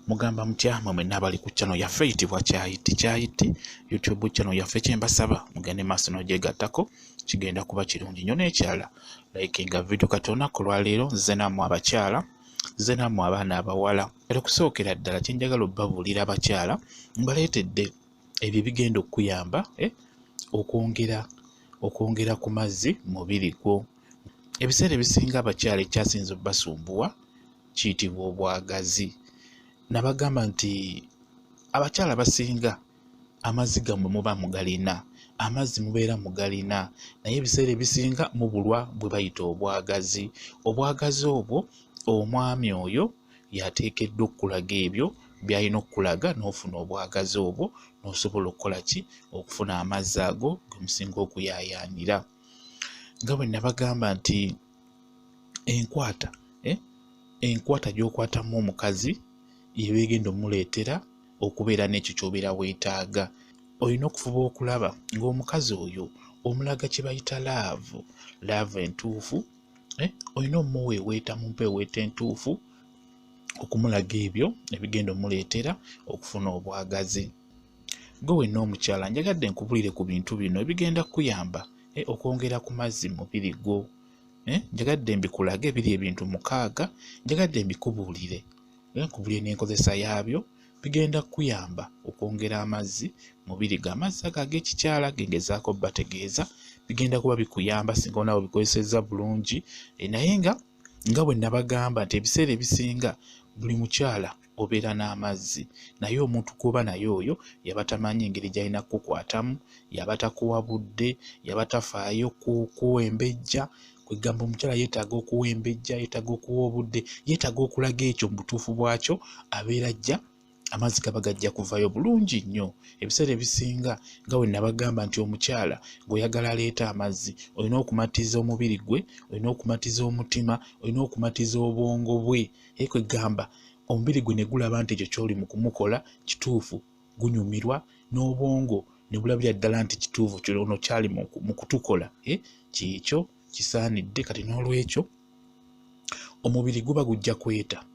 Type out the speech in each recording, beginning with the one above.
Mugamba mutya mwe nabali ku channel yaffe eyitibwa Kyayiti YouTube channel yaffe kyembasaba mugende maaso n'ogyegattako kigenda kuba kirungi nnyo n'ekyala likinga video katona ku lwaleero nze nammwe abakyala nze nammwe abaana abawala era okusookera ddala kye njagala obbabuulira abakyala mbaleetedde ebyo bigenda okuyamba okwongera ku mazzi mubiri gwo. Ebiseera ebisinga abakyala ekyasinze obbasumbuwa kiyitibwa obwagazi. Nabagamba nti abakyala basinga amazzi gammwe muba mugalina, amazzi mubeera mugalina, naye ebiseera ebisinga mubulwa bwe bayita obwagazi. Obwagazi obwo omwami oyo yateekeddwa okukulaga ebyo by'alina okukulaga n'ofuna obwagazi obwo n'osobola okukola ki? Okufuna amazzi ago ge musinga okuyaayaanira. Nga bwe nabagamba nti enkwata gy'okwatamu omukazi yeba egenda omuleetera okubeera n'ekyo ky'obeera weetaaga. Olina okufuba okulaba ng'omukazi oyo omulaga kye bayita laavu entuufu, olina omuweeweeta mu mpeeweeta entuufu okumulaga ebyo ebigenda omuleetera okufuna obwagazi. Gwe wenna omukyala njagadde nkubulire ku bintu bino ebigenda kuyamba okwongera ku mazzi mubiri gwo. Njagadde mbikulage biri ebintu 6 njagadde mbikubuulire. Nkubulire n'enkozesa yaabyo bigenda kuyamba okwongera amazzi mubiri gwo. Amazzi ago ag'ekikyala gengezaako bategeeza bigenda kuba bikuyamba singa onawe bikozesezza bulungi. Naye nga bwe nabagamba nti ebiseera ebisinga buli mukyala obeera n'amazzi, naye omuntu kuba naye oyo yaba tamanyi engeri gy'alina kukukwatamu, yaba takuwabudde, yaba tafaayo kuwembejja. Kwegamba omukyala yeetaaga okuwembejja, yeetaaga okuwa obudde, yeetaaga okulaga ekyo mu butuufu bwakyo, abeera ajja amazzi gaba gajja kuvayo bulungi nnyo. Ebiseera ebisinga nga bwe nabagamba nti omukyala ng'oyagala aleeta amazzi olina okumatiza omubiri gwe, olina okumatiza omutima, olina okumatiza obwongo bwe. Kwegamba omubiri gwe ne gulaba nti ekyo ky'oli mu kumukola kituufu, gunyumirwa, n'obwongo ne bulabira ddala nti kituufu kyono kyali mu kutukola, kiikyo kisaanidde. Kati n'olwekyo omubiri guba gujja kweta,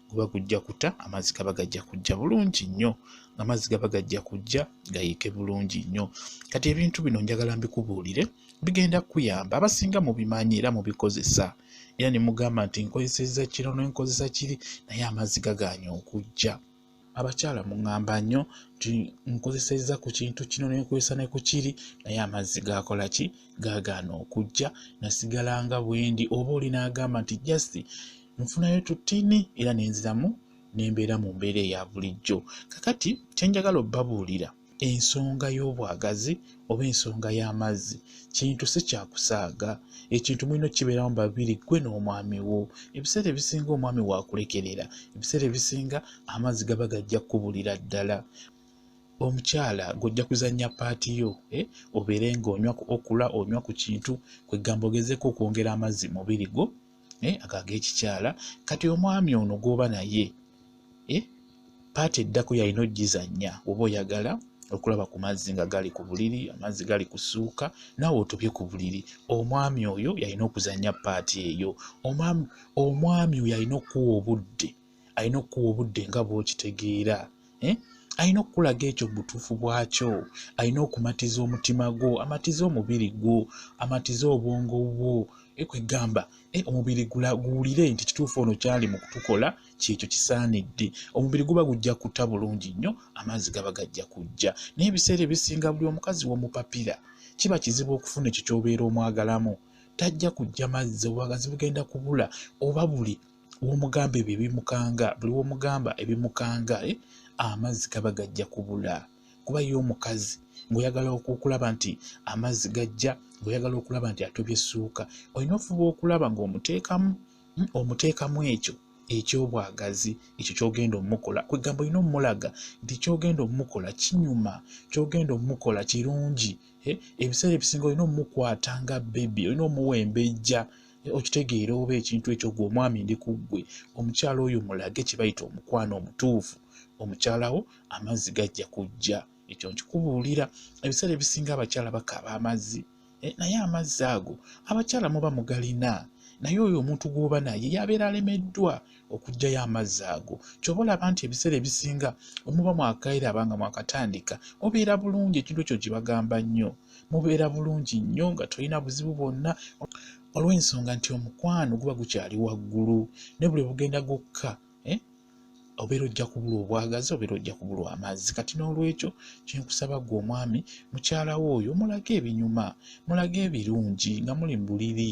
guba gujja kuta, amazzi gaba gajja kujja bulungi nnyo, amazzi gaba gajja kujja gayiike bulungi nnyo. Kati ebintu bino njagala mbikubuulire bigenda kuyamba abasinga mubimanyi era mubikozesa, era ne mugamba nti nkozesezza kino n'enkozesa kiri naye amazzi gagaanye okujja. Abakyala muŋŋamba nnyo nti nkozesezza ku kintu kino n'enkozesa ne ku kiri naye amazzi gakola ki? Gaagaana okujja. Nasigala nga bwendi oba oli n'agamba nti just nfunayo tutini era nenziramu nembeera mu mbeera eya bulijjo. Kakati kye njagala obbabuulira, ensonga y'obwagazi oba ensonga y'amazzi kintu si kyakusaaga. Ekintu mulina kibeeramu babiri, gwe n'omwami wo. Ebiseera ebisinga omwami waakulekerera, ebiseera ebisinga amazzi gaba gajja kubulira ddala. Omukyala gojja kuzannya paati yo, obeere ng'onywa okula onywa ku kintu, kwegamba ogezeeko okwongera amazzi mubiri gwo ago ag'ekikyala. Kati omwami ono gw'oba naye paati eddako yalina ogizannya oba oyagala okulaba ku mazzi nga gali ku buliri, amazzi gali ku ssuuka, naawe otobye ku buliri. Omwami oyo yalina okuzannya paati eyo. Omwami oyo alina okuwa obudde nga bw'okitegeera, alina okukulaga ekyo mu butuufu bwakyo, alina okumatiza omutima gwo, amatize omubiri gwo, amatize obwongo bwo. Kwegamba omubiri guwulire nti kituufu ono kyali mu kutukola kyekyo kisaanidde. Omubiri guba gujja kuta bulungi nnyo, amazzi gaba gajja kujja. Naye ebiseera ebisinga buli omukazi w'omupapira kiba kizibu okufuna ekyo ky'obeera omwagalamu, tajja kujja mazzi, obwagazi bugenda kubula. Oba buli w'omugamba ebyo ebimukanga, buli w'omugamba ebimukanga, amazzi gaba gajja kubula. Kuba ye omukazi ng'oyagala okulaba nti amazzi gajja, ng'oyagala okulaba nti atobye essuuka, olina ofuba okulaba ng'omuteekamu ekyo eky'obwagazi, ekyo ky'ogenda omukola. Kwegamba olina omulaga nti ky'ogenda omukola kinyuma, ky'ogenda omukola kirungi. Ebiseera ebisinga olina omukwata nga bebi, olina omuwembejja, okitegeera oba ekintu ekyo gwe omwami ndi ku ggwe. Omukyala oyo mulage kye bayita omukwano omutuufu, omukyala wo amazzi gajja kujja. Ekyo nkikubuulira. Ebiseera ebisinga abakyala bakaaba amazzi, naye amazzi ago abakyala muba mugalina, naye oyo omuntu gw'oba naye yabeera alemeddwa okuggyayo amazzi ago. Ky'oba olaba nti ebiseera ebisinga omuba mwakaira abanga mwakatandika obeera bulungi, ekintu ekyo kibagamba nnyo, mubeera bulungi nnyo nga tolina buzibu bwonna, olw'ensonga nti omukwano guba gukyali waggulu, ne buli bugenda gukka obeera ojja kubulwa obwagazi, obeera ojja kubulwa amazzi. Kati n'olwekyo kyenkusaba ggwe omwami mukyala wo oyo mulage ebinyuma, mulage ebirungi nga muli mu buliri,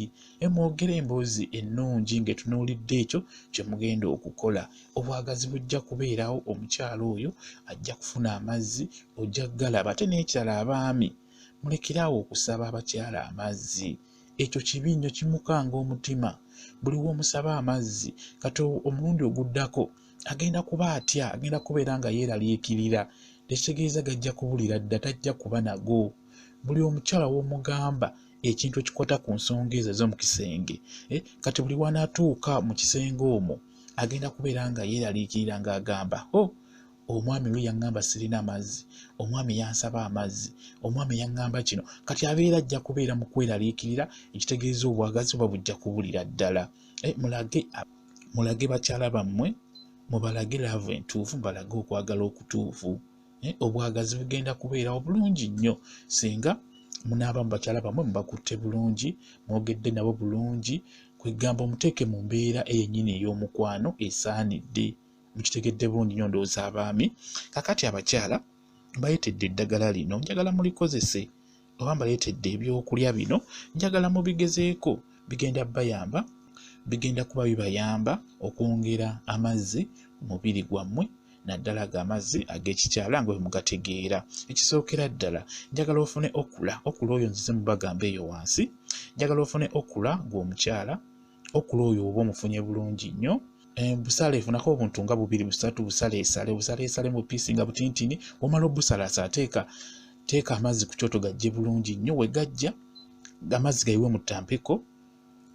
mwogere emboozi ennungi ng'etunuulidde ekyo kye mugenda okukola. Obwagazi bujja kubeerawo, omukyala oyo ajja kufuna amazzi, ojja galaba. Ate n'ekirala, abaami mulekerawo okusaba abakyala amazzi. Ekyo kibi nnyo, kimukanga omutima. Buli w'omusaba amazzi kati omulundi oguddako agenda kuba atya, agenda kubeera nga yeeraliikirira, tekitegeeza gajja kubulira dda, tajja kuba nago. Buli omukyala w'omugamba ekintu ekikwata ku nsonga ezo ez'omu kisenge, kati buli wanaatuuka mu kisenge omwo agenda kubeera nga yeeraliikirira ng'agamba, omwami we yaŋŋamba sirina mazzi, omwami yansaba amazzi, omwami yaŋŋamba kino. Kati abeera ajja kubeera mu kweraliikirira, ekitegeeza obwagazi buba bujja kubulira ddala. Mulage bakyala bammwe, mubalage laavu entuufu, mubalage okwagala okutuufu. Obwagazi bugenda kubeerawo bulungi nnyo singa munaaba mu bakyala bammwe mubakutte bulungi, mwogedde nabo bulungi, kwegamba omuteeke mu mbeera eyennyini ey'omukwano esaanidde. Mukitegedde bulungi nnyo ndowooza abaami. Kakati abakyala mbayetedde eddagala lino, njagala mulikozese, oba mbaleetedde ebyokulya bino, njagala mubigezeeko. Bigenda bayamba, bigenda kuba bibayamba okwongera amazzi mu mubiri gwammwe, naddala amazzi ag'ekikyala nga bwe mugategeera. Ekisookera ddala njagala ofune okula oyo nzize mubagamba eyo wansi, njagala ofune okula gw'omukyala. Okula oyo oba omufunye bulungi nnyo, busale funako obuntu nga 2 3 busaleesale mu piisi nga butintini. Omala obusalaasa teeka amazzi ku kyoto gajje bulungi nnyo. We gajja amazzi gayiwe mu ttampeko,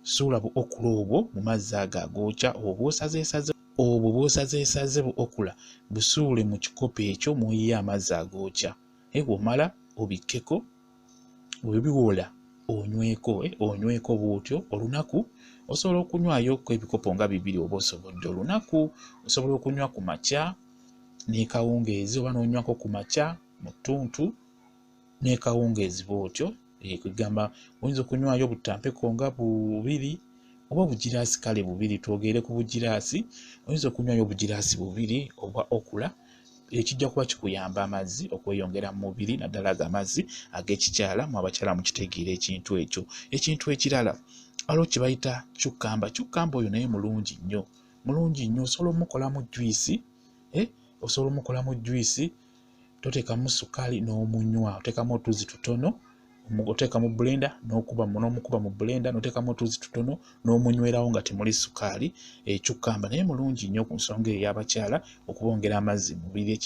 suula bu okula obwo mu mazzi ago agookya, obwo bw'osazeesaze bu okula busuule mu kikopo ekyo muyiye amazzi agookya. Bw'omala obikkeko, bwe biwola onyweko bw'otyo olunaku. Osobola okunywayo ebikopo nga 2 oba osobodde olunaku. Osobola okunywa ku makya n'ekawungeezi, oba n'onywako ku makya mu ttuntu n'ekawungeezi bw'otyo. Kwegamba oyinza okunywayo butampeko nga 2 oba obugiraasi kale 2, twogere ku bugiraasi. Oyinza okunywayo obugiraasi 2 obwa okula, ekijja kuba kikuyamba amazzi okweyongera mu mubiri, naddala amazzi ag'ekikyala. Mu abakyala mukitegeera ekintu ekyo. Ekintu ekirala waliwo kye bayita cukkamba. Cukkamba oyo naye mulungi nnyo. Osobola omukolamu juyisi, toteekamu sukaali n'omunywa, oteekamu otuzi tutono, oteeka mu blender n'omukuba mu blender, n'oteekamu otuzi tutono n'omunywerawo nga temuli sukaali. Cukkamba naye mulungi nnyo ku nsonga ey'abakyala okubongera amazzi mu mubiri.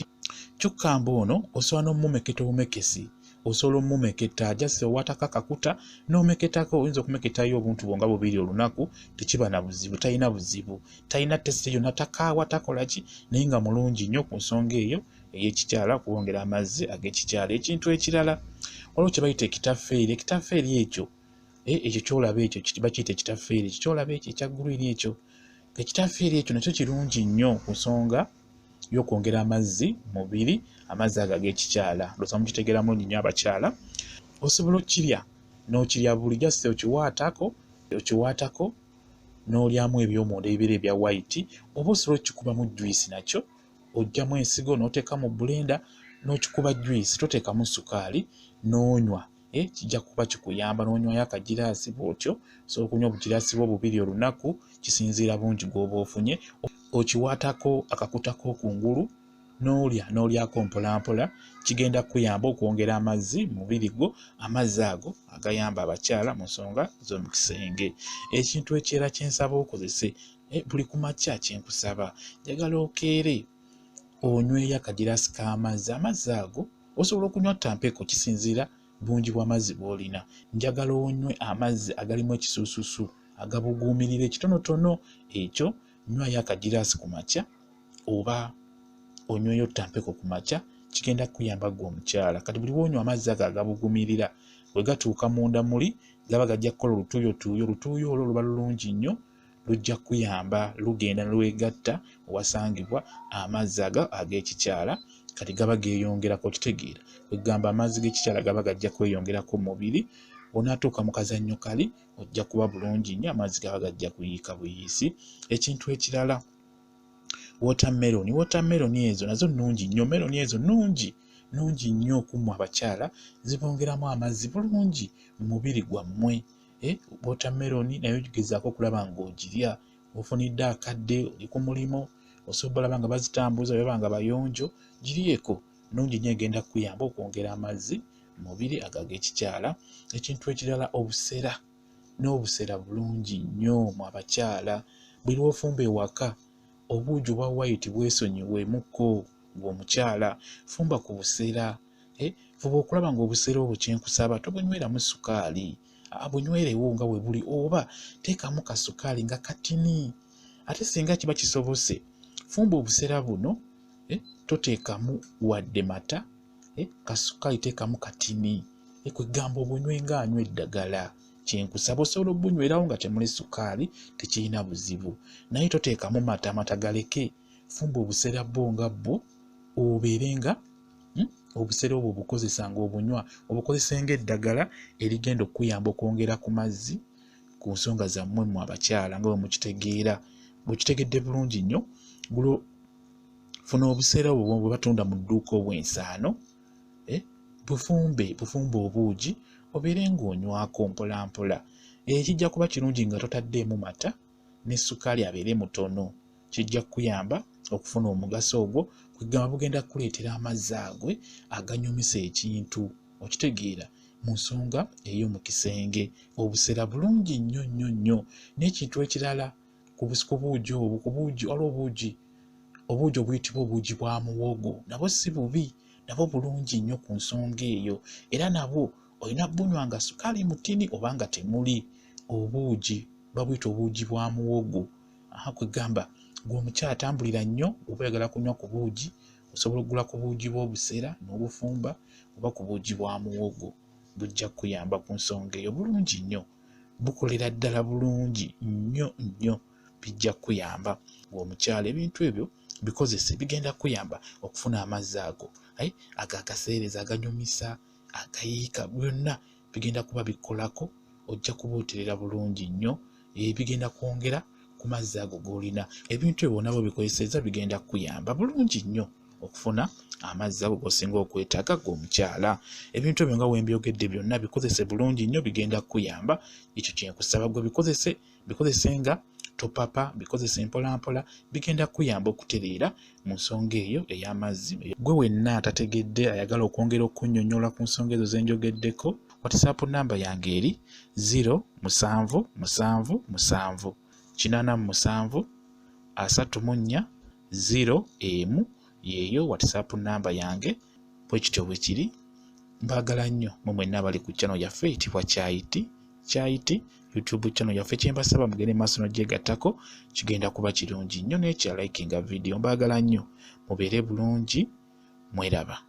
Cukkamba ono osobola n'omumeketa omumekesi, osobola omumeketa ajase owatako akakuta n'omeketako. Oyinza okumeketayo obuntu bwo nga 2 olunaku, tekiba na buzibu, talina buzibu, talina tesite yonna, takaawa, takola ki, naye nga mulungi nnyo ku nsonga eyo ey'ekikyala, okuwongera amazzi ag'ekikyala. Ekintu ekirala waliwo kye bayita ekitaffeeri. Ekitaffeeri ekyo kyolaba ekyo bakiyita ekitaffeeri, ekyo kyolaba ekyo ekya green ekyo. Ekitaffeeri ekyo nakyo kirungi nnyo ku nsonga y'okwongera amazzi mu mubiri, amazzi ago ag'ekikyala. Ndowooza mukitegeera mulungi nnyo abakyala. Osobola okukirya n'okirya buli jasi okiwaatako n'olyamu eby'omunda ebibeera ebya white, oba osobola okikubamu juyisi. Nakyo oggyamu ensigo n'oteeka mu blender n'okikuba juyisi, toteekamu sukaali, n'onywa. Kijja kuba kikuyamba. N'onywayo akagiraasi bw'otyo. Osobola okunywa obugiraasi bwo 2 olunaku, kisinziira bungi gw'oba ofunye. Okiwaatako akakuta k'okungulu n'olyako mpolampola. Kigenda kuyamba okwongera amazzi mu mubiri gwo, amazzi ago agayamba abakyala mu nsonga z'omu kisenge. Ekintu ekirala kye nsaba okozese buli ku makya, kyenkusaba njagala okeere onyweyo akagiraasi k'amazzi. Amazzi ago osobola okunywa ttampeko, kisinziira bungi bw'amazzi bw'olina. Njagala onywe amazzi agalimu ekisuusuusu, agabuguumirira ekitonotono. Ekyo nywayo akagiraasi ku makya oba onyweyo ttampeko ku makya, kigenda kuyamba ggwe omukyala. Kati buli w'onywa amazzi ago agabuguumirira bwe gatuuka munda muli gaba gajja kukola olutuuyo olwo luba lulungi nnyo, lujja kuyamba lugenda lwegatta wasangibwa amazzi ag'ekikyala kati gaba geeyongerako. Kitegeera kwegamba amazzi g'ekikyala gaba gajja kweyongerako mu mubiri, onaatuuka mu kazannyo kali ojja kuba bulungi nnyo, amazzi gaba gajja kuyiika buyiisi. Ekintu ekirala, watermelon ezo nazo nnungi nnyo, meloni ezo nnungi nnyo okummwa abakyala, zibongeramu amazzi bulungi mu mubiri gwammwe. Watermelon nayo gezaako okulaba ng'ogirya, ofunidde akadde, oli ku mulimo, osobola olaba nga bazitambuza baba nga bayonjo, giryeko, nnungi nnyo, egenda kuyamba okwongera amazzi mu mubiri ag'ekikyala. Ekintu ekirala, obusera, n'obusera bulungi nnyo mu abakyala. Buli lw'ofumba ewaka obuugi obwa white bwesonyiwemukko ng'omukyala, fumba ku busera. Fuba okulaba ng'obusera obwo kyenkusaba tobunyweramu sukaali, bunywerewo nga bwe buli, oba teekamu kasukaali nga katini. Ate singa kiba kisobose, fumba obusera buno, toteekamu wadde mata, kasukaali teekamu katini, kwegamba obunywe nga anywa eddagala. Kyenkusaba osobola obunywerawo nga temuli sukaali, tekirina buzibu, naye toteekamu mata galeke. Fumba obusera bwo nga bwo, obeere nga obusera obwo obukozesa ng'obunywa, obukozesa ng'eddagala erigenda okuyamba okwongera ku mazzi ku nsonga zammwe mu abakyala nga bwe mukitegeera. Bwekitegedde bulungi nnyo, funa obusera obwo bwe batunda mu dduuka obw'ensaano, bufumbe obuugi, obeere ng'onywako mpola mpola. Kijja kuba kirungi nga totaddeemu mata ne sukaali abeere mutono, kijja kuyamba okufuna omugaso ogwo, kwegamba bugenda kuleetera amazzi agwe aganyumisa ekintu, okitegeera, mu nsonga ey'omu kisenge. Obusera bulungi nnyo. N'ekintu ekirala ku buugi obwo, obuugi obuyitibwa obuugi bwa muwogo, nabwo si bubi, nabwo bulungi nnyo ku nsonga eyo, era nabwo olina bunywa nga sukaali mutini oba nga temuli. Obuugi babuyita obuugi bwa muwogo. Kwegamba ng'omukyala atambulira nnyo, oba oyagala kunywa ku buugi, osobola okugula ku buugi bw'obusera n'obufumba, oba ku buugi bwa muwogo. Bujja kuyamba ku nsonga eyo bulungi nnyo, bukolera ddala bulungi nnyo, bijja kuyamba ng'omukyala. Ebintu ebyo bikozese, bigenda kuyamba okufuna amazzi ago agakaseereza, aganyumisa, agayiika, byonna bigenda kuba bikolako, ojja kuba oterera bulungi nnyo, bigenda kwongera ku mazzi ago g'olina. Ebintu ebyo nabwo bikozeseza bigenda kuyamba bulungi nnyo okufuna amazzi ago g'osinga okwetaaga ng'omukyala. Ebintu ebyo nga wembyogedde byonna bikozese bulungi nnyo, bigenda kuyamba. Ekyo kyenkusaba gwe bikozese nga topapa, bikozese mpola mpola, bigenda kuyamba okutereera mu nsonga eyo ey'amazzi. Gwe wenna atategedde ayagala okwongera okunnyonnyola ku nsonga ezo ze njogeddeko, WhatsApp namba yange eri 07777 87 34 0 yeeyo WhatsApp namba yange. Bwe kityo bwe kiri. Mbaagala nnyo mu mwenna abali ku channel yaffe eyitibwa Kyayiti YouTube channel yaffe. Kyembasaba mugende maaso n'ogyegattako, kigenda kuba kirungi nnyo, n'ekya likinga video. Mbaagala nnyo, mubeere bulungi, mweraba.